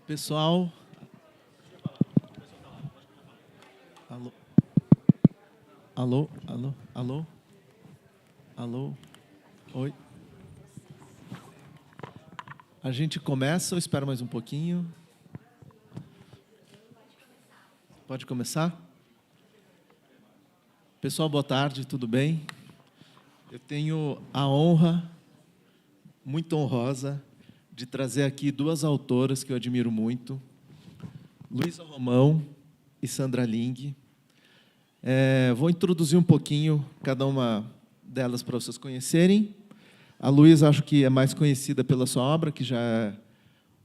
Pessoal, alô, alô, alô, alô, alô, oi. A gente começa ou espera mais um pouquinho? Pode começar? Pessoal, boa tarde, tudo bem? Eu tenho a honra, muito honrosa, de trazer aqui duas autoras que eu admiro muito, Luísa Romão e Sandra Ling. Vou introduzir um pouquinho cada uma delas para vocês conhecerem. A Luísa, acho que é mais conhecida pela sua obra, que já é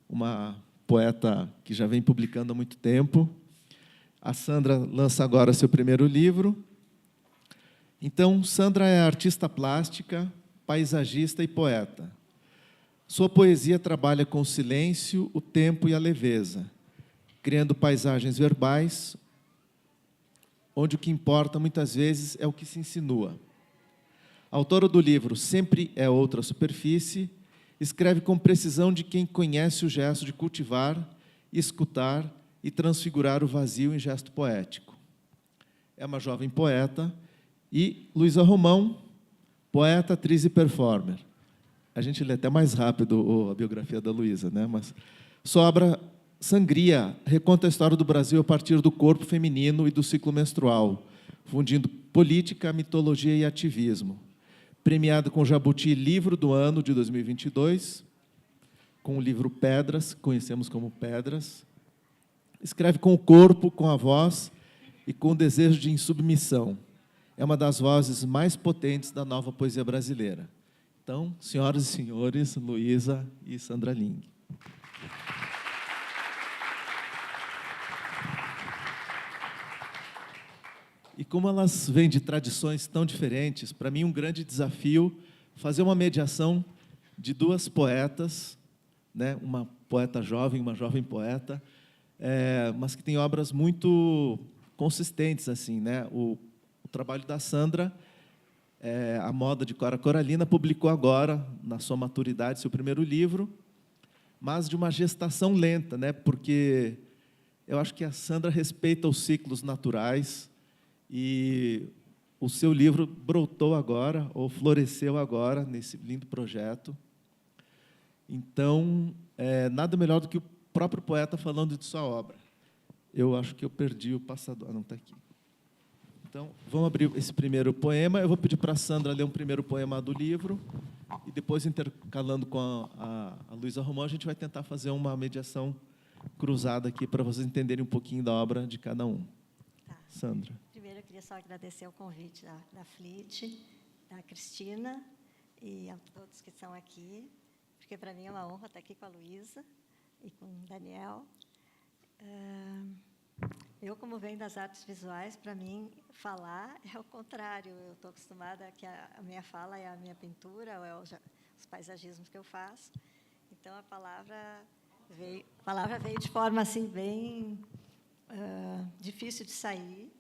uma poeta que já vem publicando há muito tempo. A Sandra lança agora seu primeiro livro. Então, Sandra é artista plástica, paisagista e poeta. Sua poesia trabalha com o silêncio, o tempo e a leveza, criando paisagens verbais, onde o que importa, muitas vezes, é o que se insinua. A autora do livro Sempre é Outra Superfície escreve com precisão de quem conhece o gesto de cultivar, escutar e transfigurar o vazio em gesto poético. É uma jovem poeta e Luísa Romão, poeta, atriz e performer. A gente lê até mais rápido a biografia da Luísa, né? Mas sua obra Sangria reconta a história do Brasil a partir do corpo feminino e do ciclo menstrual, fundindo política, mitologia e ativismo. Premiada com o Jabuti Livro do Ano de 2022, com o livro Pedras, conhecemos como Pedras. Escreve com o corpo, com a voz e com o desejo de insubmissão. É uma das vozes mais potentes da nova poesia brasileira. Então, senhoras e senhores, Luísa e Sandra Ling. E como elas vêm de tradições tão diferentes, para mim um grande desafio fazer uma mediação de duas poetas, né? Uma poeta jovem, uma jovem poeta, mas que tem obras muito consistentes, assim, né? O trabalho da Sandra, A Moda de Cora Coralina, publicou agora, na sua maturidade, seu primeiro livro, mas de uma gestação lenta, né? Porque eu acho que a Sandra respeita os ciclos naturais e o seu livro brotou agora, ou floresceu agora, nesse lindo projeto. Então, nada melhor do que o próprio poeta falando de sua obra. Eu acho que eu perdi o passador. Não está aqui. Então, vamos abrir esse primeiro poema. Eu vou pedir para a Sandra ler um primeiro poema do livro, e depois, intercalando com a Luísa Romão, a gente vai tentar fazer uma mediação cruzada aqui, para vocês entenderem um pouquinho da obra de cada um. Tá. Sandra. Primeiro, eu queria só agradecer o convite da FLIT, da Cristina e a todos que estão aqui, porque, para mim, é uma honra estar aqui com a Luísa e com o Daniel. Eu, como venho das artes visuais, para mim, falar é o contrário. Eu estou acostumada que a minha fala é a minha pintura, ou é os paisagismos que eu faço. Então, a palavra veio de forma assim, bem difícil de sair.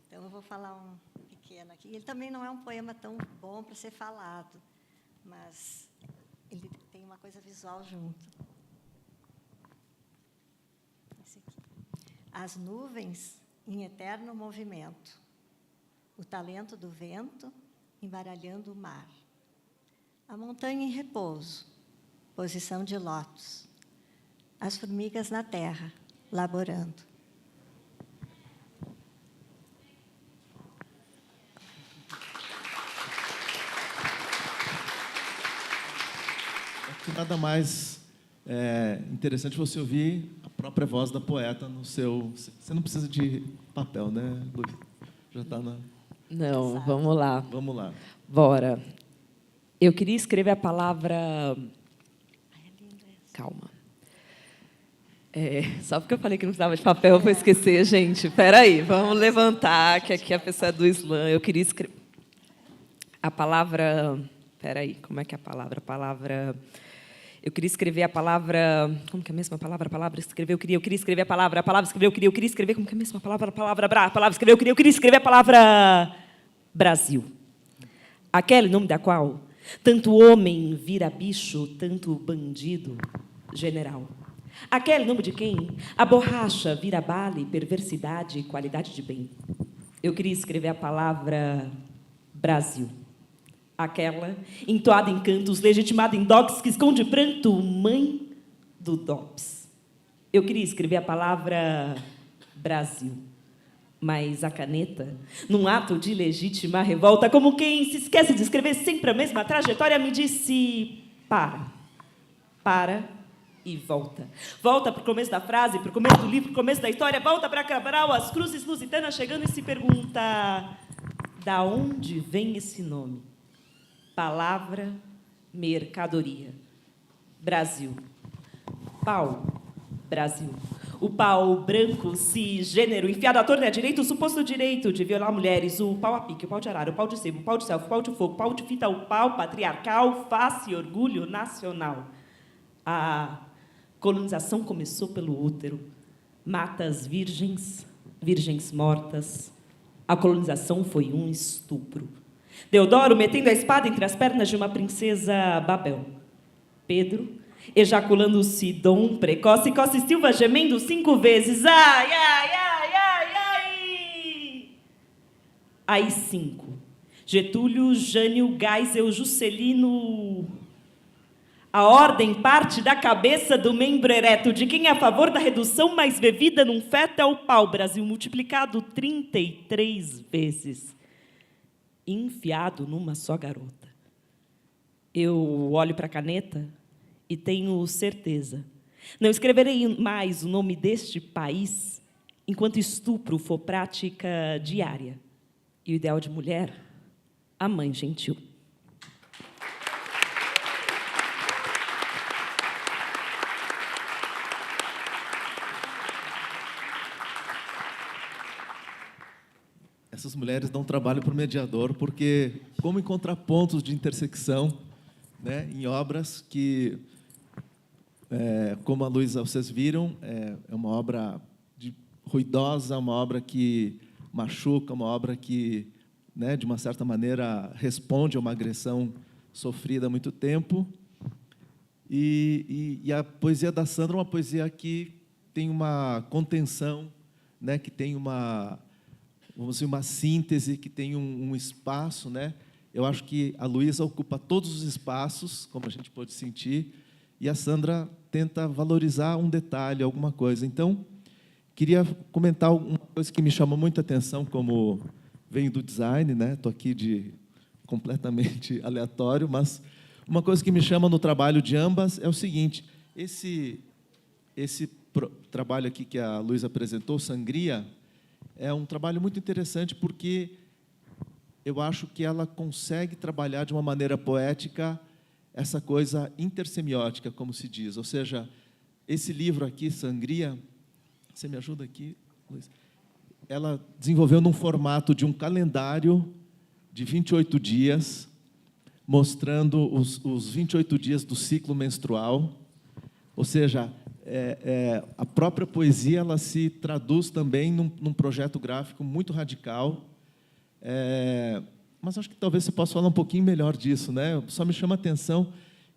Então, eu vou falar um pequeno aqui. Ele também não é um poema tão bom para ser falado, mas ele tem uma coisa visual junto. Esse aqui. As nuvens em eterno movimento, o talento do vento embaralhando o mar. A montanha em repouso, posição de lótus. As formigas na terra, laborando. Nada mais interessante você ouvir a própria voz da poeta no seu... Você não precisa de papel, né, Luiz? Já está na... Não, vamos lá. Vamos lá. Bora. Eu queria escrever a palavra... Calma. Só porque eu falei que não precisava de papel, eu vou esquecer, gente. Espera aí, vamos levantar, que aqui a pessoa é do Islã. Eu queria escrever... A palavra... Espera aí, como é que é a palavra? A palavra... Eu queria escrever a palavra... Como que é a mesma palavra? A palavra escrever, eu queria escrever a palavra escrever, eu queria escrever... Como que é a mesma palavra? A palavra escrever, eu queria escrever a palavra... Brasil. Aquele nome da qual tanto homem vira bicho, tanto bandido, general. Aquele nome de quem? A borracha vira bala e perversidade e qualidade de bem. Eu queria escrever a palavra Brasil. Aquela entoada em cantos, legitimada em docs, que esconde pranto, mãe do DOPS. Eu queria escrever a palavra Brasil. Mas a caneta, num ato de legítima revolta, como quem se esquece de escrever sempre a mesma trajetória, me disse: para e volta. Volta para o começo da frase, para o começo do livro, para o começo da história, volta para Cabral, as Cruzes Lusitanas, chegando e se pergunta: da onde vem esse nome? Palavra, mercadoria. Brasil. Pau, Brasil. O pau branco, cisgênero, enfiado à torta e à direita, o suposto direito de violar mulheres, o pau a pique, o pau de arara, o pau de sebo, o pau de selfie, o pau de fogo, o pau de fita, o pau patriarcal, face e orgulho nacional. A colonização começou pelo útero. Matas virgens, virgens mortas. A colonização foi um estupro. Deodoro metendo a espada entre as pernas de uma princesa Babel. Pedro ejaculando Sidom precoce, Costa e Silva gemendo 5 vezes. Ai, ai, ai, ai, ai. Aí 5. Getúlio, Jânio, Geisel, Juscelino. A ordem parte da cabeça do membro ereto de quem é a favor da redução mais bebida num feto é o pau. Brasil multiplicado 33 vezes. Enfiado numa só garota. Eu olho para a caneta e tenho certeza. Não escreverei mais o nome deste país enquanto estupro for prática diária. E o ideal de mulher, a mãe gentil. Essas mulheres dão trabalho para o mediador, porque como encontrar pontos de intersecção, né, em obras que, como a Luísa, vocês viram, é uma obra ruidosa, uma obra que machuca, uma obra que, né, de uma certa maneira, responde a uma agressão sofrida há muito tempo. E a poesia da Sandra é uma poesia que tem uma contenção, né, que tem uma, vamos dizer, uma síntese, que tem um espaço, né? Eu acho que a Luísa ocupa todos os espaços, como a gente pode sentir, e a Sandra tenta valorizar um detalhe, alguma coisa. Então, queria comentar uma coisa que me chama muita atenção, como venho do design, né? Estou aqui de completamente aleatório, mas uma coisa que me chama no trabalho de ambas é o seguinte: esse trabalho aqui que a Luísa apresentou, Sangria, é um trabalho muito interessante porque eu acho que ela consegue trabalhar de uma maneira poética essa coisa intersemiótica, como se diz. Ou seja, esse livro aqui, Sangria, você me ajuda aqui, Luiz? Ela desenvolveu num formato de um calendário de 28 dias, mostrando os 28 dias do ciclo menstrual. Ou seja, a própria poesia ela se traduz também num projeto gráfico muito radical. Mas acho que talvez você possa falar um pouquinho melhor disso, né? Só me chama a atenção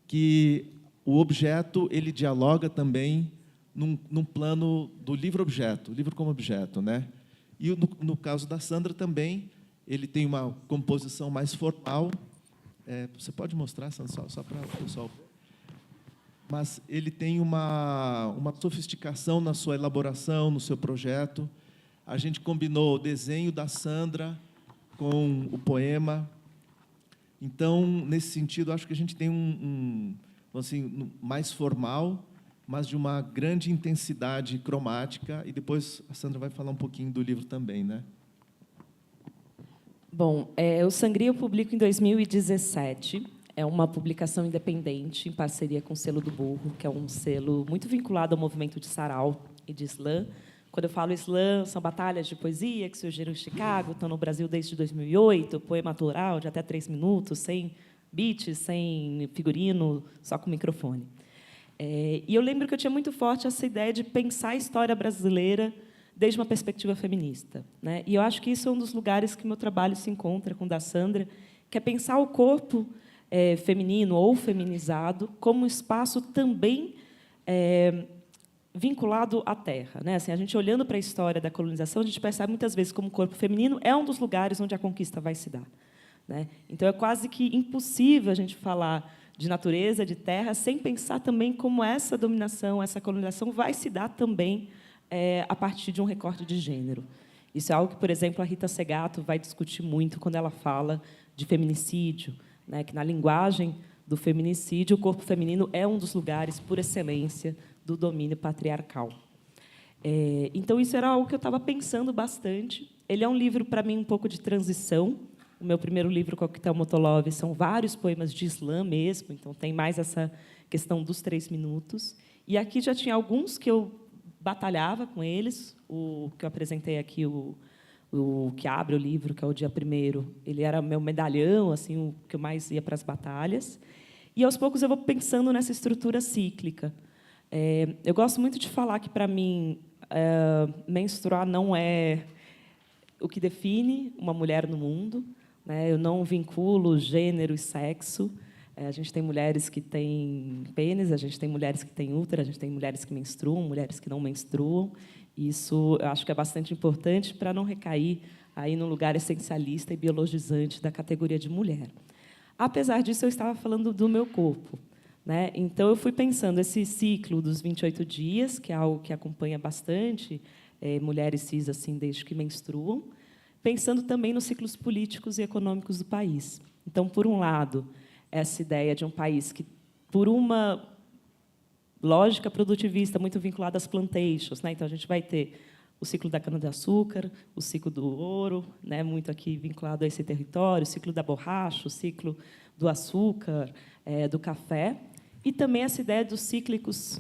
que o objeto ele dialoga também num plano do livro-objeto, livro como objeto, né? E no caso da Sandra também, ele tem uma composição mais formal. Você pode mostrar, Sandra, só para o pessoal. Mas ele tem uma sofisticação na sua elaboração, no seu projeto. A gente combinou o desenho da Sandra com o poema. Então, nesse sentido, acho que a gente tem assim, mais formal, mas de uma grande intensidade cromática. E depois a Sandra vai falar um pouquinho do livro também, né? Bom, o Sangria eu publico em 2017. É uma publicação independente, em parceria com o Selo do Burro, que é um selo muito vinculado ao movimento de sarau e de slam. Quando eu falo slam, são batalhas de poesia que surgiram em Chicago, estão no Brasil desde 2008, poema autoral de até 3 minutos, sem beat, sem figurino, só com microfone. E eu lembro que eu tinha muito forte essa ideia de pensar a história brasileira desde uma perspectiva feminista, né? E eu acho que isso é um dos lugares que meu trabalho se encontra com o da Sandra, que é pensar o corpo feminino ou feminizado como um espaço também vinculado à terra, né? Assim, a gente olhando para a história da colonização, a gente percebe muitas vezes como o corpo feminino é um dos lugares onde a conquista vai se dar, né? Então é quase que impossível a gente falar de natureza, de terra, sem pensar também como essa dominação, essa colonização vai se dar também a partir de um recorte de gênero. Isso é algo que, por exemplo, a Rita Segato vai discutir muito quando ela fala de feminicídio, né? Que na linguagem do feminicídio, o corpo feminino é um dos lugares, por excelência, do domínio patriarcal. Então, isso era algo que eu estava pensando bastante. Ele é um livro, para mim, um pouco de transição. O meu primeiro livro, Coquetel Motolov, são vários poemas de Islã mesmo, então tem mais essa questão dos 3 minutos. E aqui já tinha alguns que eu batalhava com eles. O que eu apresentei aqui, o que abre o livro, que é o Dia Primeiro, ele era meu medalhão, assim, o que eu mais ia para as batalhas. E, aos poucos, eu vou pensando nessa estrutura cíclica. Eu gosto muito de falar que, para mim, menstruar não é o que define uma mulher no mundo, né? Eu não vinculo gênero e sexo. A gente tem mulheres que têm pênis, a gente tem mulheres que têm útero, a gente tem mulheres que menstruam, mulheres que não menstruam. Isso eu acho que é bastante importante para não recair aí num lugar essencialista e biologizante da categoria de mulher. Apesar disso, eu estava falando do meu corpo, né? Então, eu fui pensando esse ciclo dos 28 dias, que é algo que acompanha bastante mulheres cis assim, desde que menstruam, pensando também nos ciclos políticos e econômicos do país. Então, por um lado, essa ideia de um país que, por uma lógica produtivista muito vinculada às plantations, né? Então, a gente vai ter o ciclo da cana-de-açúcar, o ciclo do ouro, né? Muito aqui vinculado a esse território, o ciclo da borracha, o ciclo do açúcar, do café, e também essa ideia dos cíclicos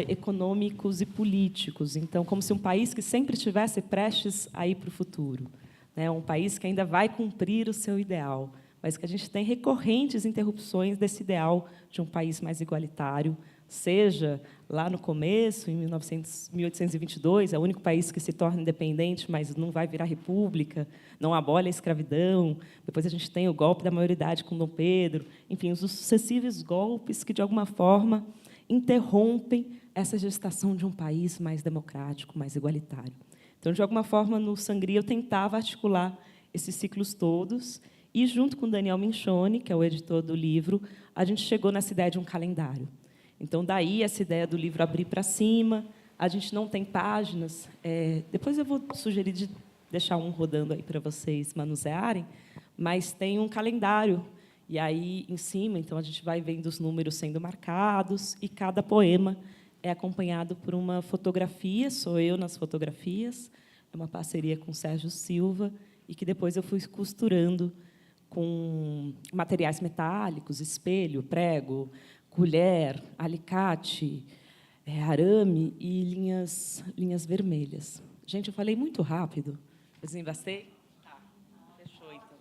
econômicos e políticos. Então, como se um país que sempre estivesse prestes a ir para o futuro, né? Um país que ainda vai cumprir o seu ideal, mas que a gente tem recorrentes interrupções desse ideal de um país mais igualitário, seja lá no começo, em 1822, é o único país que se torna independente, mas não vai virar república, não abole a escravidão. Depois a gente tem o golpe da maioridade com Dom Pedro. Enfim, os sucessivos golpes que, de alguma forma, interrompem essa gestação de um país mais democrático, mais igualitário. Então, de alguma forma, no Sangria, eu tentava articular esses ciclos todos, e, junto com Daniel Minchoni, que é o editor do livro, a gente chegou nessa ideia de um calendário. Então, daí, essa ideia do livro abrir para cima. A gente não tem páginas. Depois eu vou sugerir de deixar um rodando aí para vocês manusearem, mas tem um calendário. E aí, em cima, então, a gente vai vendo os números sendo marcados, e cada poema é acompanhado por uma fotografia, sou eu nas fotografias, é uma parceria com o Sérgio Silva, e que depois eu fui costurando com materiais metálicos, espelho, prego, colher, alicate, arame e linhas vermelhas. Gente, eu falei muito rápido. Eu desembastei? Tá, fechou, então.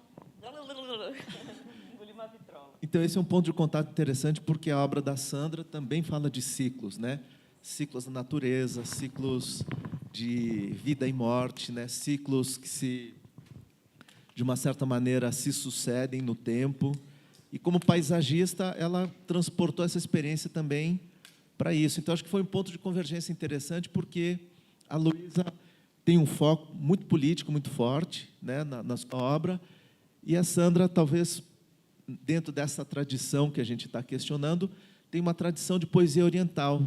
Engoli uma vitrola. Então, esse é um ponto de contato interessante, porque a obra da Sandra também fala de ciclos, né? Ciclos da natureza, ciclos de vida e morte, né? Ciclos que, de uma certa maneira, se sucedem no tempo. E, como paisagista, ela transportou essa experiência também para isso. Então, acho que foi um ponto de convergência interessante, porque a Luísa tem um foco muito político, muito forte, né, na sua obra, e a Sandra, talvez, dentro dessa tradição que a gente está questionando, tem uma tradição de poesia oriental,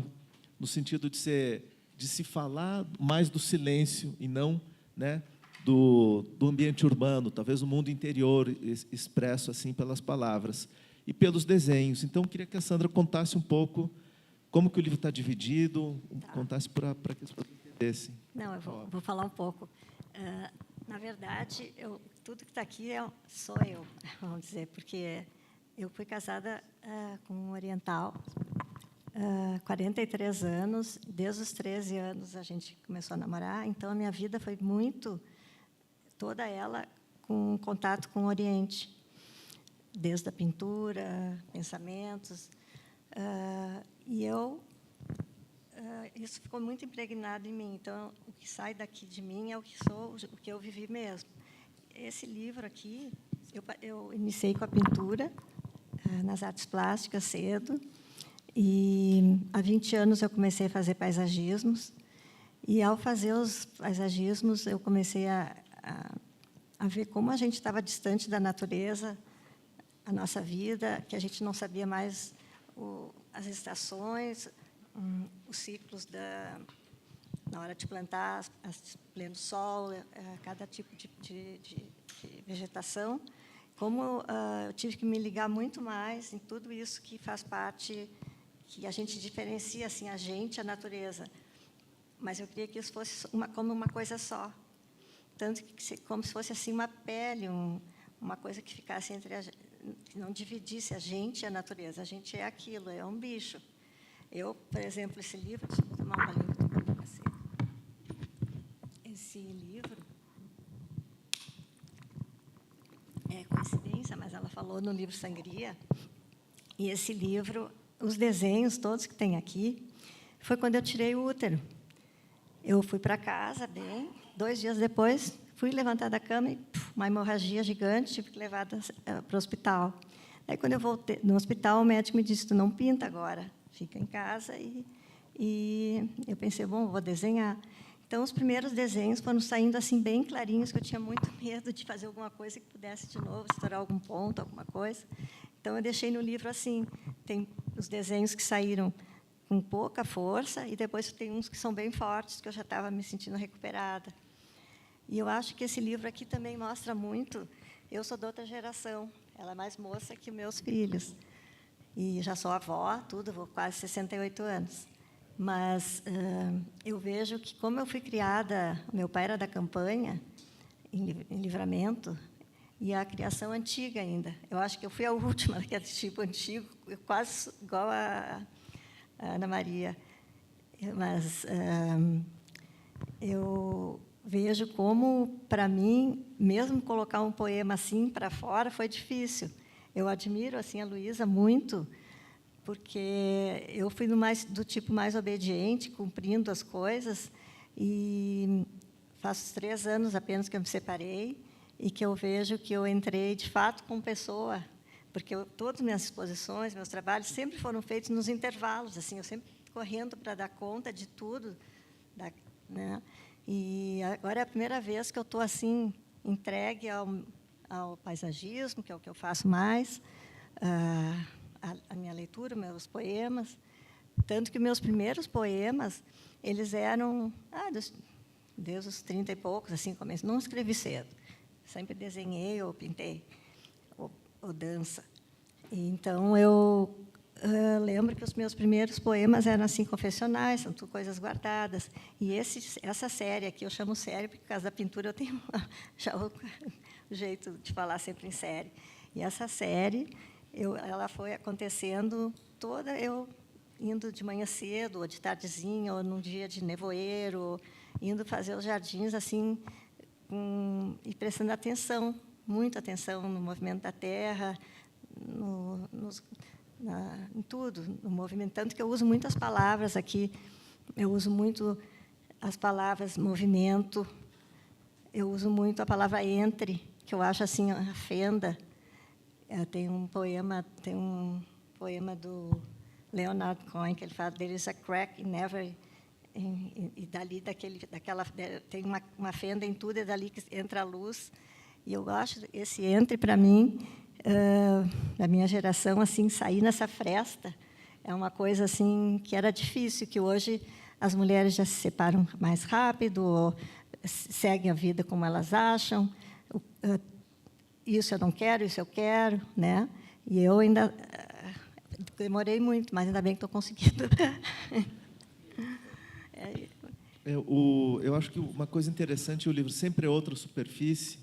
no sentido de se falar mais do silêncio e não, né, do ambiente urbano, talvez o mundo interior expresso assim pelas palavras e pelos desenhos. Então, eu queria que a Sandra contasse um pouco como que o livro está dividido, contasse para que as pessoas entendessem. Não, eu vou falar um pouco. Na verdade, tudo que está aqui sou eu, vamos dizer, porque eu fui casada com um oriental, 43 anos, desde os 13 anos a gente começou a namorar, então a minha vida foi toda ela com contato com o Oriente, desde a pintura, pensamentos, e isso ficou muito impregnado em mim. Então, o que sai daqui de mim é o que sou, o que eu vivi mesmo. Esse livro aqui, eu iniciei com a pintura, nas artes plásticas cedo, E há 20 anos eu comecei a fazer paisagismos, e ao fazer os paisagismos eu comecei a ver como a gente estava distante da natureza, a nossa vida, que a gente não sabia mais as estações, os ciclos na hora de plantar, pleno sol, cada tipo de vegetação. Como eu tive que me ligar muito mais em tudo isso que faz parte, que a gente diferencia assim, a gente, a natureza. Mas eu queria que isso fosse como uma coisa só. Tanto que como se fosse assim uma pele, uma coisa que ficasse entre que não dividisse a gente e a natureza. A gente é aquilo, é um bicho. Eu, por exemplo, esse livro, deixa eu tomar uma língua assim. Esse livro é coincidência, mas ela falou no livro Sangria. E esse livro, os desenhos todos que tem aqui, foi quando eu tirei o útero. Eu fui para casa, 2 dias depois, fui levantar da cama e uma hemorragia gigante, tive que levar para o hospital. Aí, quando eu voltei no hospital, o médico me disse, tu não pinta agora, fica em casa. E eu pensei, bom, vou desenhar. Então, os primeiros desenhos foram saindo assim bem clarinhos, que eu tinha muito medo de fazer alguma coisa que pudesse, de novo, estourar algum ponto, alguma coisa. Então, eu deixei no livro assim. Tem os desenhos que saíram com pouca força, e depois tem uns que são bem fortes, que eu já estava me sentindo recuperada. E eu acho que esse livro aqui também mostra muito. Eu sou de outra geração, ela é mais moça que meus filhos. E já sou avó, tudo, vou quase 68 anos. Mas eu vejo que, como eu fui criada, meu pai era da campanha, em Livramento, e a criação antiga ainda. Eu acho que eu fui a última daquele tipo antigo, quase igual a Ana Maria. Mas eu vejo como, para mim, mesmo colocar um poema assim para fora foi difícil. Eu admiro assim a Luísa muito, porque eu fui do tipo mais obediente, cumprindo as coisas, e faz 3 anos apenas que eu me separei, e que eu vejo que eu entrei, de fato, como pessoa, porque todas as minhas exposições, meus trabalhos, sempre foram feitos nos intervalos, assim, eu sempre correndo para dar conta de tudo, né? E agora é a primeira vez que eu estou assim entregue ao paisagismo, que é o que eu faço mais, a minha leitura, meus poemas, tanto que meus primeiros poemas eles eram desde os 30 e poucos, assim, comecei. Não escrevi cedo, sempre desenhei ou pintei ou dança. E, então eu lembro que os meus primeiros poemas eram assim confessionais, são tudo coisas guardadas. E essa série aqui eu chamo série porque, por causa da pintura, eu tenho já o jeito de falar sempre em série. E essa série, ela foi acontecendo toda, eu indo de manhã cedo, ou de tardezinha, ou num dia de nevoeiro, indo fazer os jardins assim, e prestando atenção, muita atenção no movimento da terra, em tudo, no movimento. Tanto que eu uso muitas palavras aqui, eu uso muito as palavras movimento, eu uso muito a palavra entre, que eu acho assim a fenda. Tem um poema do Leonard Cohen que ele fala, there is a crack in every, e dali daquela tem uma fenda em tudo, é dali que entra a luz. E eu acho esse entre, para mim, da minha geração, assim, sair nessa fresta é uma coisa assim que era difícil, que hoje as mulheres já se separam mais rápido, ou seguem a vida como elas acham. Isso eu não quero, isso eu quero, né? E eu ainda demorei muito, mas ainda bem que estou conseguindo. Eu acho que uma coisa interessante, o livro Sempre é Outra Superfície,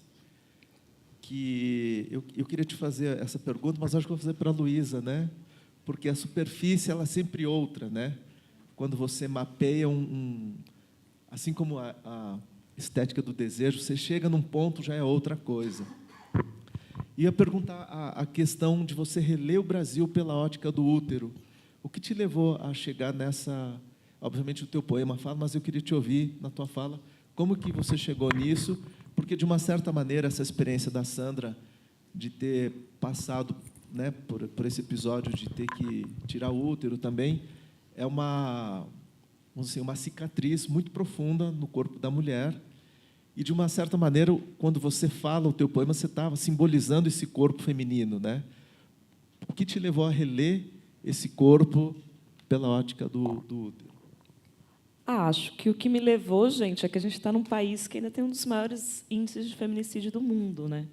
que eu queria te fazer essa pergunta, mas acho que vou fazer para a Luísa, né? Porque a superfície ela é sempre outra, né? Quando você mapeia assim como a estética do desejo, você chega num ponto, já é outra coisa. Ia perguntar a questão de você reler o Brasil pela ótica do útero. O que te levou a chegar nessa... Obviamente, o teu poema fala, mas eu queria te ouvir na tua fala. Como que você chegou nisso? Porque, de uma certa maneira, essa experiência da Sandra de ter passado né, por esse episódio de ter que tirar o útero também, é uma, vamos dizer, uma cicatriz muito profunda no corpo da mulher. E, de uma certa maneira, quando você fala o teu poema, você estava simbolizando esse corpo feminino, né? O que te levou a reler esse corpo pela ótica do útero? Acho que o que me levou, gente, é que a gente está num país que ainda tem um dos maiores índices de feminicídio do mundo, né?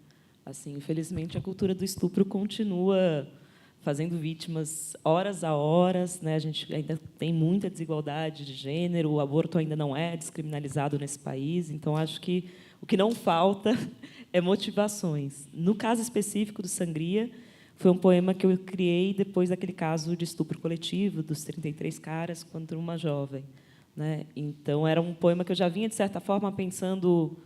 Assim, infelizmente, a cultura do estupro continua fazendo vítimas horas a horas, né? A gente ainda tem muita desigualdade de gênero, o aborto ainda não é descriminalizado nesse país, então acho que o que não falta é motivações. No caso específico do Sangria, foi um poema que eu criei depois daquele caso de estupro coletivo dos 33 caras contra uma jovem, né? Então era um poema que eu já vinha de certa forma pensando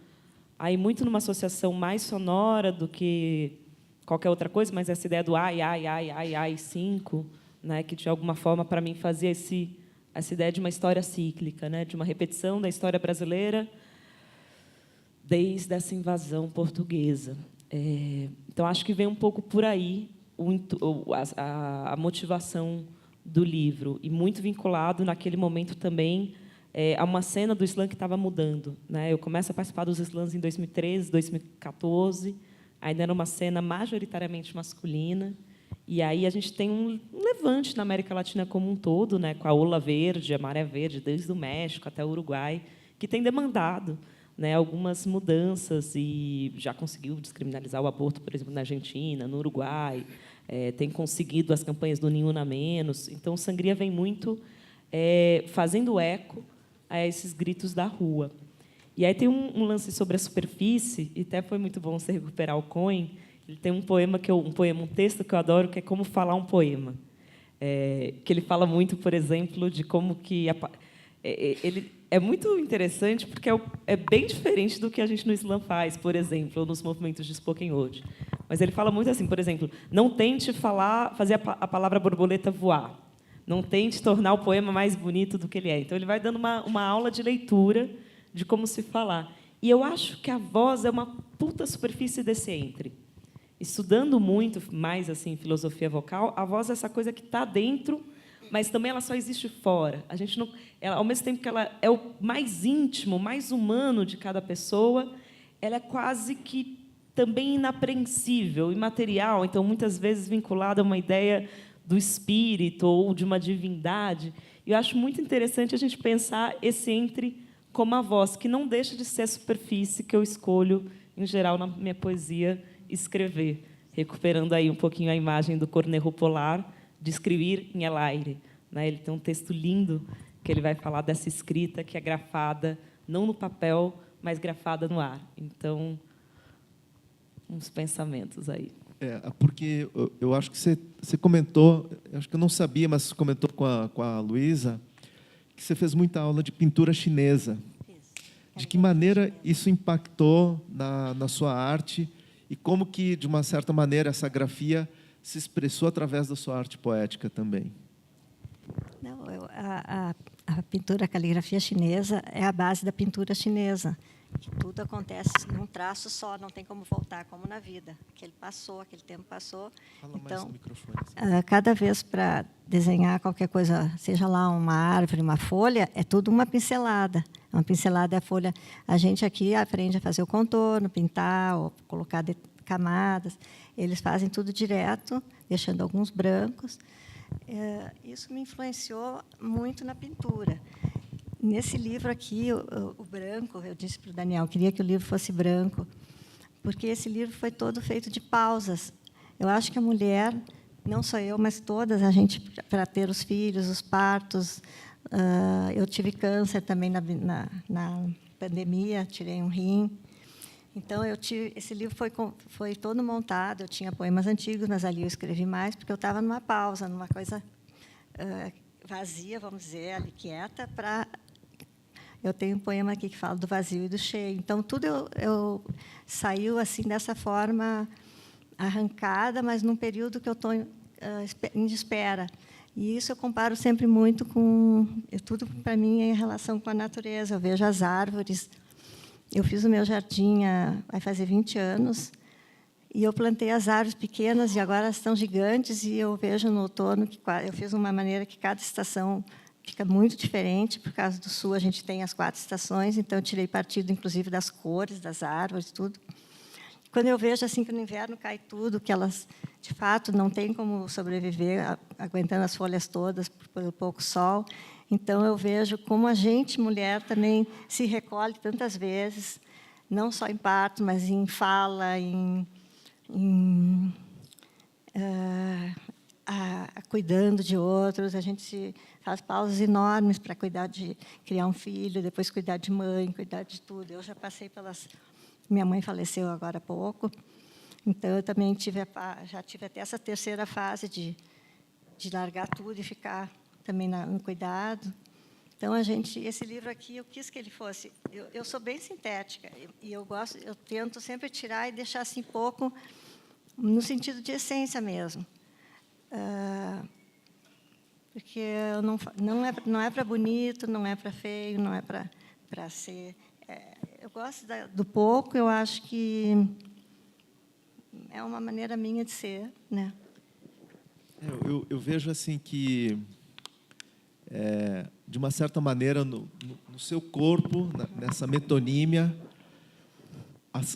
aí muito numa associação mais sonora do que qualquer outra coisa, mas essa ideia do ai, ai, ai, ai, ai, 5, né, que de alguma forma para mim fazia essa ideia de uma história cíclica, né, de uma repetição da história brasileira desde essa invasão portuguesa. Então acho que vem um pouco por aí a motivação do livro, e muito vinculado naquele momento também a uma cena do slam que estava mudando, né? Eu começo a participar dos slams em 2013, 2014, ainda era uma cena majoritariamente masculina, e aí a gente tem um levante na América Latina como um todo, né, com a Ola Verde, a Maré Verde, desde o México até o Uruguai, que tem demandado, né, algumas mudanças e já conseguiu descriminalizar o aborto, por exemplo, na Argentina, no Uruguai, tem conseguido as campanhas do Ni Una Menos. Então, Sangria vem muito fazendo eco a esses gritos da rua. E aí tem um lance sobre a superfície, e até foi muito bom você recuperar o Cohen. Ele tem um texto que eu adoro, que é Como Falar um Poema, que ele fala muito, por exemplo, de como que ele é muito interessante porque é bem diferente do que a gente no slam faz, por exemplo, ou nos movimentos de spoken word. Mas ele fala muito assim, por exemplo, não tente fazer a palavra borboleta voar. Não tente tornar o poema mais bonito do que ele é. Então, ele vai dando uma aula de leitura de como se falar. E eu acho que a voz é uma puta superfície desse entre. Estudando muito mais assim filosofia vocal, a voz é essa coisa que está dentro, mas também ela só existe fora. A gente não, ela, ao mesmo tempo que ela é o mais íntimo, mais humano de cada pessoa, ela é quase que também inapreensível, imaterial. Então, muitas vezes vinculada a uma ideia do espírito ou de uma divindade. Eu acho muito interessante a gente pensar esse entre como a voz, que não deixa de ser a superfície que eu escolho, em geral, na minha poesia, escrever, recuperando aí um pouquinho a imagem do Cornejo Polar, de escrever em el aire, né? Ele tem um texto lindo que ele vai falar dessa escrita que é grafada, não no papel, mas grafada no ar. Então, uns pensamentos aí. Porque eu acho que você comentou, acho que eu não sabia, mas você comentou com a Luísa, que você fez muita aula de pintura chinesa. De que maneira isso impactou na sua arte e como que, de uma certa maneira, essa grafia se expressou através da sua arte poética também? Não, a pintura, a caligrafia chinesa é a base da pintura chinesa. Que tudo acontece num traço só, não tem como voltar, como na vida. Aquele tempo passou. Fala então, mais no microfone. Cada vez para desenhar qualquer coisa, seja lá uma árvore, uma folha, é tudo uma pincelada. Uma pincelada é a folha. A gente aqui aprende a fazer o contorno, pintar, ou colocar camadas. Eles fazem tudo direto, deixando alguns brancos. Isso me influenciou muito na pintura. Nesse livro aqui, o branco, eu disse para o Daniel, eu queria que o livro fosse branco, porque esse livro foi todo feito de pausas. Eu acho que a mulher, não só eu, mas todas, a gente, para ter os filhos, os partos, eu tive câncer também na pandemia, tirei um rim. Então, esse livro foi todo montado, eu tinha poemas antigos, mas ali eu escrevi mais, porque eu estava numa pausa, numa coisa vazia, vamos dizer, ali quieta, para... Eu tenho um poema aqui que fala do vazio e do cheio. Então, tudo saiu assim dessa forma arrancada, mas num período que eu estou em espera. E isso eu comparo sempre muito com... Tudo, para mim, é em relação com a natureza. Eu vejo as árvores. Eu fiz o meu jardim vai fazer 20 anos, E eu plantei as árvores pequenas e agora elas estão gigantes, e eu vejo no outono que eu fiz de uma maneira que cada estação fica muito diferente. Por causa do sul, a gente tem as 4 estações, então eu tirei partido, inclusive, das cores das árvores, tudo. Quando eu vejo assim que no inverno cai tudo, que elas, de fato, não têm como sobreviver aguentando as folhas todas pelo pouco sol, então eu vejo como a gente, mulher, também se recolhe tantas vezes, não só em parto, mas em fala, cuidando de outros. A gente faz pausas enormes para cuidar de criar um filho, depois cuidar de mãe, cuidar de tudo. Eu já passei pelas... Minha mãe faleceu agora há pouco, então eu também já tive até essa terceira fase de largar tudo e ficar também no cuidado. Então esse livro aqui, eu quis que ele fosse... Eu sou bem sintética e eu tento sempre tirar e deixar assim pouco no sentido de essência mesmo, porque não é para bonito, não é para feio, não é para ser... eu gosto do pouco, eu acho que é uma maneira minha de ser, né? Eu vejo assim que, de uma certa maneira, no seu corpo, nessa metonímia,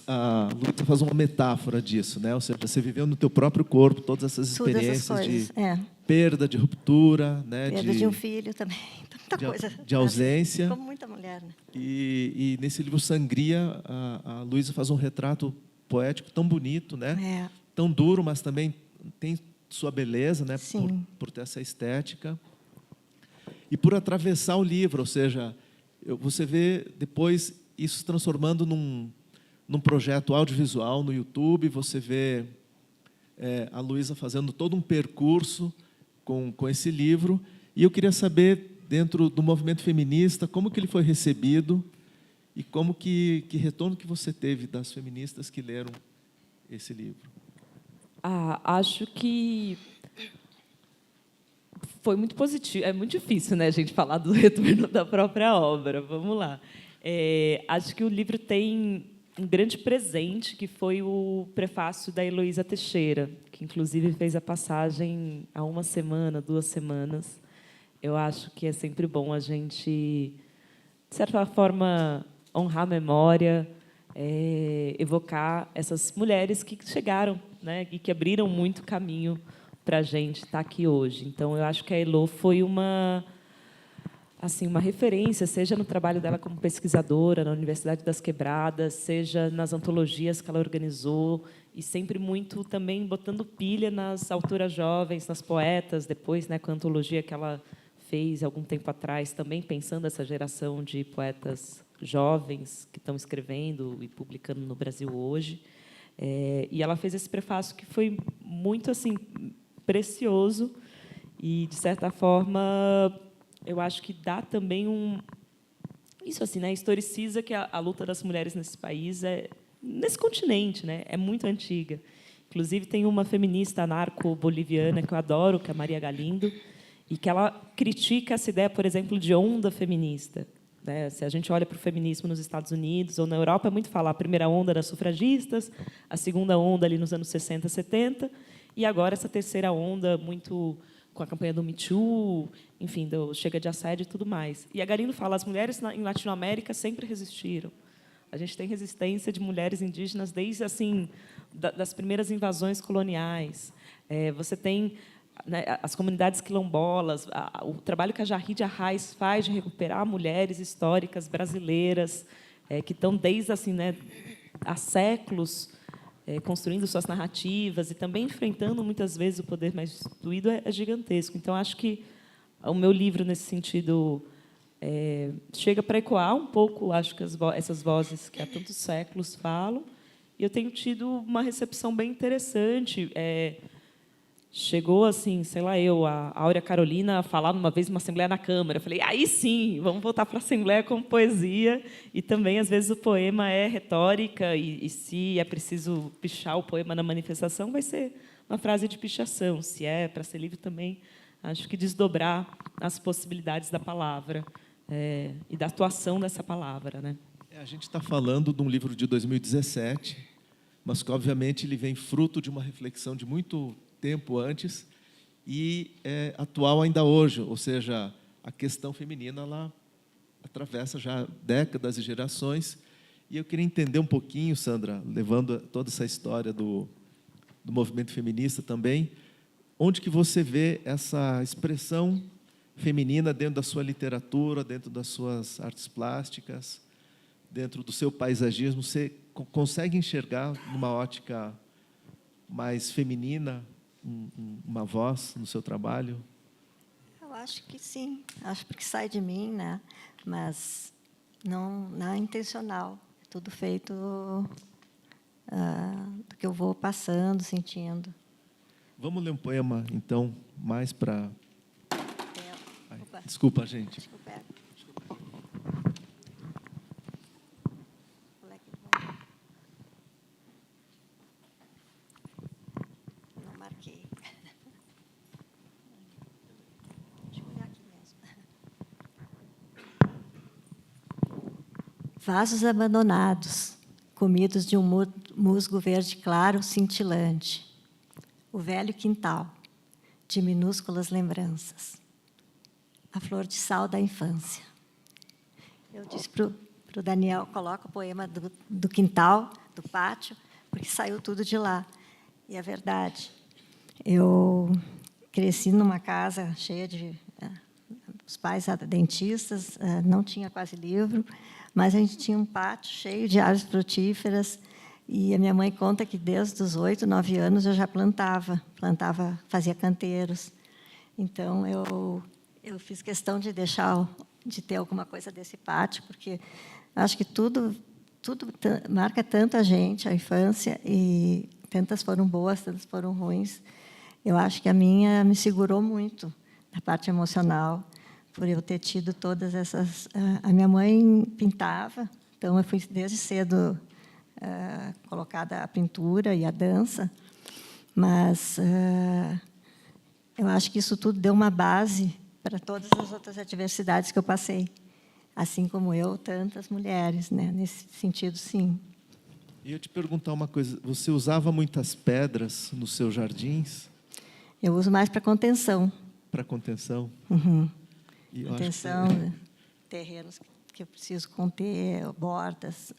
a Luísa faz uma metáfora disso, né? Ou seja, você viveu no teu próprio corpo todas essas experiências de perda, de ruptura, né? Perda de um filho também, tanta coisa. De ausência. Como muita mulher, né? E nesse livro Sangria, a Luísa faz um retrato poético tão bonito, né? Tão duro, mas também tem sua beleza, né? Por ter essa estética. E por atravessar o livro, ou seja, você vê depois isso se transformando num projeto audiovisual no YouTube, você vê a Luísa fazendo todo um percurso com esse livro. E eu queria saber, dentro do movimento feminista, como que ele foi recebido e como que retorno que você teve das feministas que leram esse livro. Acho que foi muito positivo. É muito difícil, né, a gente falar do retorno da própria obra. Vamos lá. Acho que o livro tem um grande presente, que foi o prefácio da Heloísa Teixeira, que, inclusive, fez a passagem há 1 semana, 2 semanas. Eu acho que é sempre bom a gente, de certa forma, honrar a memória, evocar essas mulheres que chegaram, né, e que abriram muito caminho para a gente estar aqui hoje. Então, eu acho que a Elo foi uma referência, seja no trabalho dela como pesquisadora na Universidade das Quebradas, seja nas antologias que ela organizou, e sempre muito também botando pilha nas autoras jovens, nas poetas, depois, né, com a antologia que ela fez algum tempo atrás, também pensando essa geração de poetas jovens que estão escrevendo e publicando no Brasil hoje. E ela fez esse prefácio que foi muito assim precioso e, de certa forma, eu acho que dá também isso assim, né, historiciza que a luta das mulheres nesse país, nesse continente, né, é muito antiga. Inclusive, tem uma feminista anarco-boliviana que eu adoro, que é a Maria Galindo, e que ela critica essa ideia, por exemplo, de onda feminista. Né? Se a gente olha para o feminismo nos Estados Unidos ou na Europa, é muito falar a primeira onda das sufragistas, a segunda onda ali nos anos 60, 70, e agora essa terceira onda, muito com a campanha do Me Too, enfim, do Chega de Assédio e tudo mais. E a Galindo fala, as mulheres em Latinoamérica sempre resistiram. A gente tem resistência de mulheres indígenas desde assim das primeiras invasões coloniais. Você tem, né, as comunidades quilombolas, o trabalho que a Jarrid Arraes faz de recuperar mulheres históricas brasileiras que estão desde assim, né, há séculos construindo suas narrativas e também enfrentando muitas vezes o poder mais instituído, é gigantesco. Então acho que o meu livro nesse sentido chega para ecoar um pouco, acho que essas vozes que há tantos séculos falam. E eu tenho tido uma recepção bem interessante. Chegou assim, sei lá, a Áurea Carolina a falar uma vez numa assembleia na Câmara. Eu falei, aí sim, vamos voltar para a assembleia com poesia. E também, às vezes, o poema é retórica, e se é preciso pichar o poema na manifestação, vai ser uma frase de pichação. Se é para ser livre também, acho que desdobrar as possibilidades da palavra e da atuação dessa palavra, né? A gente está falando de um livro de 2017, mas que, obviamente, ele vem fruto de uma reflexão de muito tempo antes e é atual ainda hoje, ou seja, a questão feminina ela atravessa já décadas e gerações. E eu queria entender um pouquinho, Sandra, levando toda essa história do movimento feminista também, onde que você vê essa expressão feminina dentro da sua literatura, dentro das suas artes plásticas, dentro do seu paisagismo? Você consegue enxergar, numa ótica mais feminina, uma voz no seu trabalho? Eu acho que sim. Acho que sai de mim, né? Mas não é intencional. É tudo feito do que eu vou passando, sentindo. Vamos ler um poema, então, mais para... Opa. Desculpa, gente. Desculpa. Não marquei. Deixa eu olhar aqui mesmo. Vasos abandonados, comidos de um musgo verde claro, cintilante. O velho quintal, de minúsculas lembranças. A flor de sal da infância. Eu disse para o Daniel, coloca o poema do quintal, do pátio, porque saiu tudo de lá. E é verdade. Eu cresci numa casa cheia de... os pais eram dentistas, não tinha quase livro, mas a gente tinha um pátio cheio de árvores frutíferas. E a minha mãe conta que desde os 8, 9 anos eu já plantava, fazia canteiros. Então, eu fiz questão de de ter alguma coisa desse pátio, porque acho que tudo marca tanto a gente, a infância, e tantas foram boas, tantas foram ruins. Eu acho que a minha me segurou muito na parte emocional, por eu ter tido todas essas... A minha mãe pintava, então eu fui desde cedo colocada a pintura e a dança, mas eu acho que isso tudo deu uma base para todas as outras adversidades que eu passei, assim como eu, tantas mulheres, né? Nesse sentido, sim. E eu te perguntar uma coisa, você usava muitas pedras nos seus jardins? Eu uso mais para contenção. Para contenção? Uhum. E contenção, terrenos que eu preciso conter, bordas.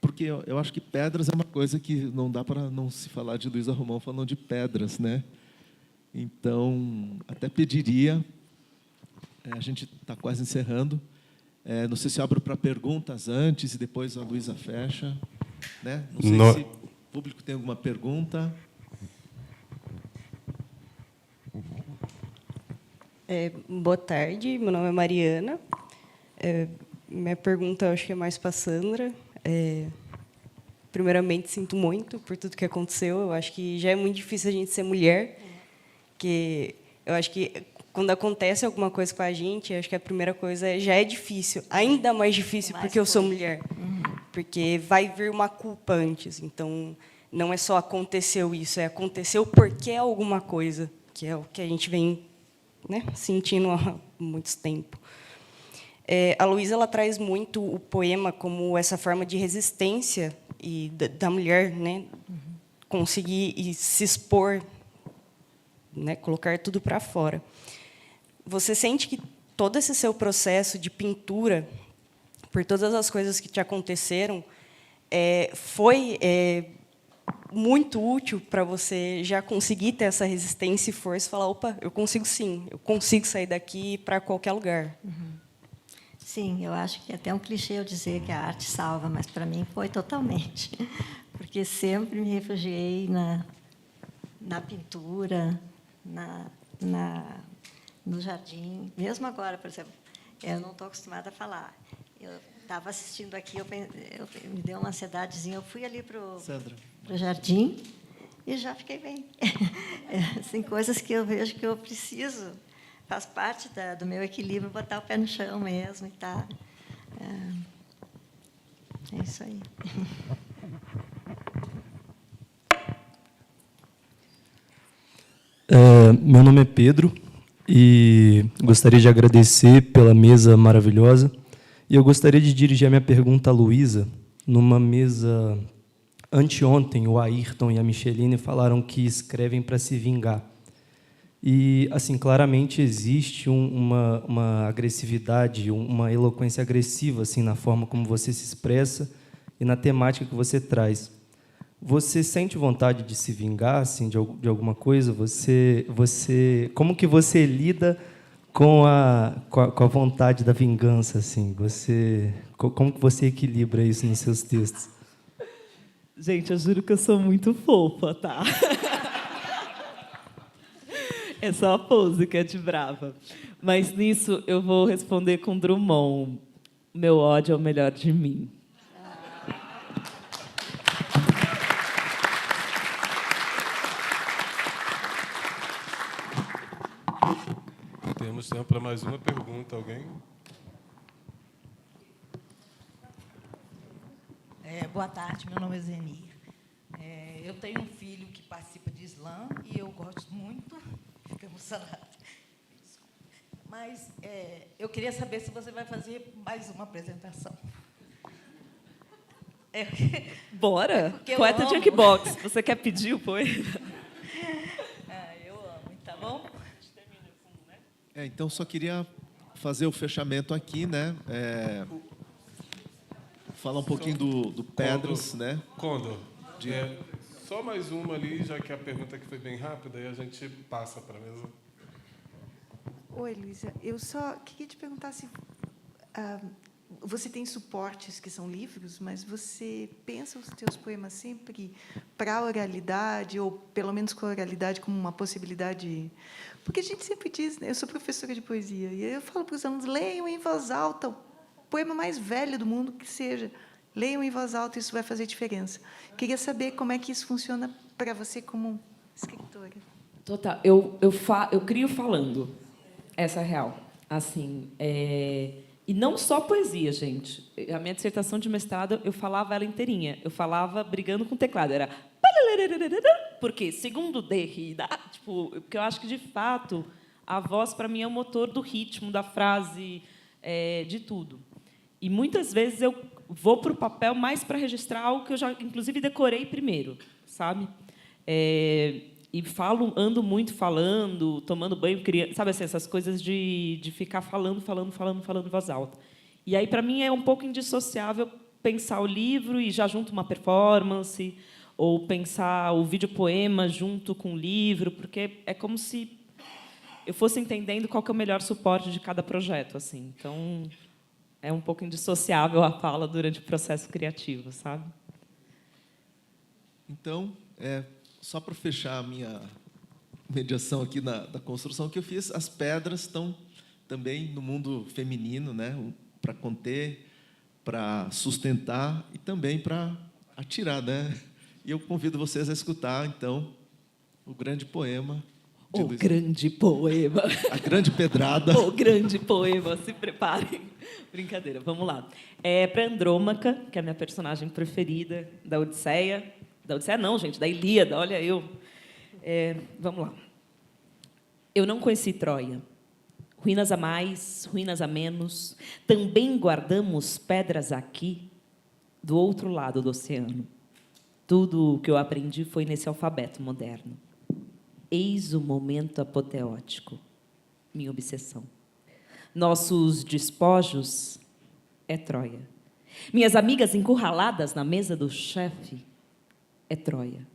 Porque eu acho que pedras é uma coisa que não dá para não se falar de Luísa Romão falando de pedras, né? Então, até pediria, a gente está quase encerrando, não sei se abro para perguntas antes e depois a Luísa fecha, né? Não sei se o público tem alguma pergunta. Boa tarde, meu nome é Mariana. Minha pergunta, acho que é mais para a Sandra. Primeiramente, sinto muito por tudo que aconteceu. Eu acho que já é muito difícil a gente ser mulher, que eu acho que quando acontece alguma coisa com a gente, acho que a primeira coisa já é difícil, ainda mais difícil porque eu sou mulher, porque vai vir uma culpa antes. Então, não é só aconteceu isso, aconteceu porque é alguma coisa, que é o que a gente vem, né, sentindo há muito tempo. A Luísa ela traz muito o poema como essa forma de resistência e da mulher, né, conseguir e se expor, né, colocar tudo para fora. Você sente que todo esse seu processo de pintura, por todas as coisas que te aconteceram, foi muito útil para você já conseguir ter essa resistência e força e falar, opa, eu consigo sim, eu consigo sair daqui para qualquer lugar. Sim, eu acho que é até um clichê eu dizer que a arte salva, mas para mim foi totalmente, porque sempre me refugiei na pintura, no jardim. Mesmo agora, por exemplo, eu não estou acostumada a falar. Eu estava assistindo aqui, me deu uma ansiedadezinha, eu fui ali para o jardim e já fiquei bem. Assim, coisas que eu vejo que eu preciso, faz parte do meu equilíbrio, botar o pé no chão mesmo e tá. É isso aí. Meu nome é Pedro e gostaria de agradecer pela mesa maravilhosa. E eu gostaria de dirigir a minha pergunta à Luísa numa mesa anteontem, o Ayrton e a Micheline falaram que escrevem para se vingar. E, assim, claramente existe uma agressividade, uma eloquência agressiva assim, na forma como você se expressa e na temática que você traz. Você sente vontade de se vingar assim, de alguma coisa? Como que você lida com a vontade da vingança? Assim? Como que você equilibra isso nos seus textos? Gente, eu juro que eu sou muito fofa, tá? É só a pose que é de brava. Mas nisso eu vou responder com Drummond. Meu ódio é o melhor de mim. Temos tempo para mais uma pergunta. Alguém? Boa tarde, meu nome é Zeni. Eu tenho um filho que participa de slam e eu gosto muito. Fica emocionada. Mas eu queria saber se você vai fazer mais uma apresentação. Bora! Porque eu Poeta amo. Jukebox. Você quer pedir o poema? Eu amo, tá bom? Então, só queria fazer o fechamento aqui, né? Falar um pouquinho do Pedras, né? Condor, só mais uma ali, já que a pergunta aqui foi bem rápida, e a gente passa para a mesa. Oi, Luísa. Eu só queria te perguntar se você tem suportes que são livros, mas você pensa os teus poemas sempre para a oralidade, ou pelo menos com a oralidade como uma possibilidade? Porque a gente sempre diz, né? Eu sou professora de poesia, e eu falo para os alunos, leiam em voz alta, o poema mais velho do mundo que seja. Leiam em voz alta, isso vai fazer diferença. Queria saber como é que isso funciona para você como escritora. Total. Eu crio falando. Essa é a real. Assim, e não só poesia, gente. A minha dissertação de mestrado, eu falava ela inteirinha. Eu falava brigando com o teclado. Era... Porque, segundo Derrida, porque eu acho que, de fato, a voz, para mim, é o motor do ritmo, da frase, de tudo. E, muitas vezes, eu vou para o papel mais para registrar algo que eu já, inclusive, decorei primeiro, sabe? E ando muito falando, tomando banho, criando, sabe assim, essas coisas de ficar falando em voz alta. E aí, para mim, é um pouco indissociável pensar o livro e já junto uma performance, ou pensar o videopoema junto com o livro, porque é como se eu fosse entendendo qual que é o melhor suporte de cada projeto, assim. Então, é um pouco indissociável a fala durante o processo criativo, sabe? Então, só para fechar a minha mediação aqui da construção que eu fiz, as pedras estão também no mundo feminino, né? Para conter, para sustentar e também para atirar, né? E eu convido vocês a escutar, então, o grande poema. O grande poema. A grande pedrada. O grande poema, se preparem. Brincadeira, vamos lá. Para Andrômaca, que é a minha personagem preferida da Odisseia. Da Odisseia não, gente, da Ilíada, olha eu. Vamos lá. Eu não conheci Troia. Ruínas a mais, ruínas a menos. Também guardamos pedras aqui, do outro lado do oceano. Tudo o que eu aprendi foi nesse alfabeto moderno. Eis o momento apoteótico, minha obsessão. Nossos despojos é Troia. Minhas amigas encurraladas na mesa do chefe é Troia.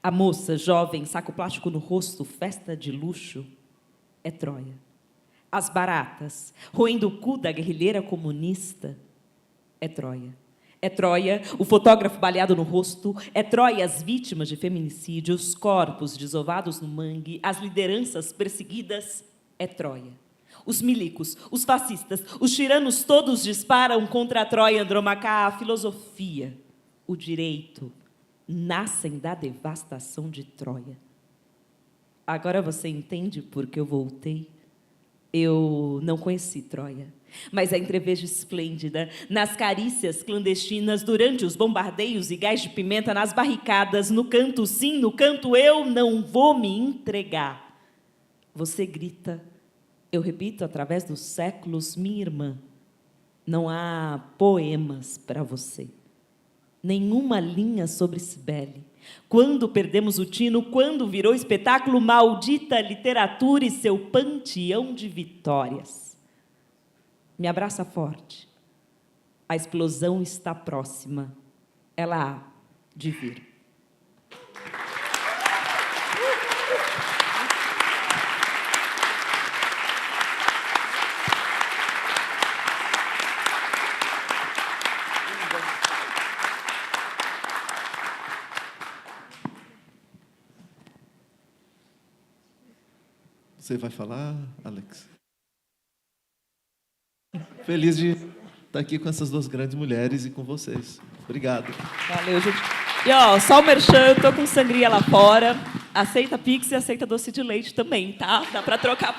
A moça jovem, saco plástico no rosto, festa de luxo é Troia. As baratas, roendo o cu da guerrilheira comunista é Troia. É Troia, o fotógrafo baleado no rosto, é Troia as vítimas de feminicídios, corpos desovados no mangue, as lideranças perseguidas, é Troia. Os milicos, os fascistas, os tiranos todos disparam contra a Troia Andromacá, a filosofia, o direito, nascem da devastação de Troia. Agora você entende por que eu voltei? Eu não conheci Troia, mas a entrevejo esplêndida, nas carícias clandestinas, durante os bombardeios e gás de pimenta, nas barricadas, no canto sim, no canto eu não vou me entregar. Você grita, eu repito através dos séculos, minha irmã, não há poemas para você. nenhuma linha sobre Cibele. Quando perdemos o tino, quando virou espetáculo, maldita literatura e seu panteão de vitórias. Me abraça forte. A explosão está próxima. Ela há de vir. Você vai falar, Alex? Feliz de estar aqui com essas duas grandes mulheres e com vocês. Obrigado. Valeu, gente. E, ó, só o merchan, eu tô com sangria lá fora. Aceita Pix e aceita doce de leite também, tá? Dá para trocar.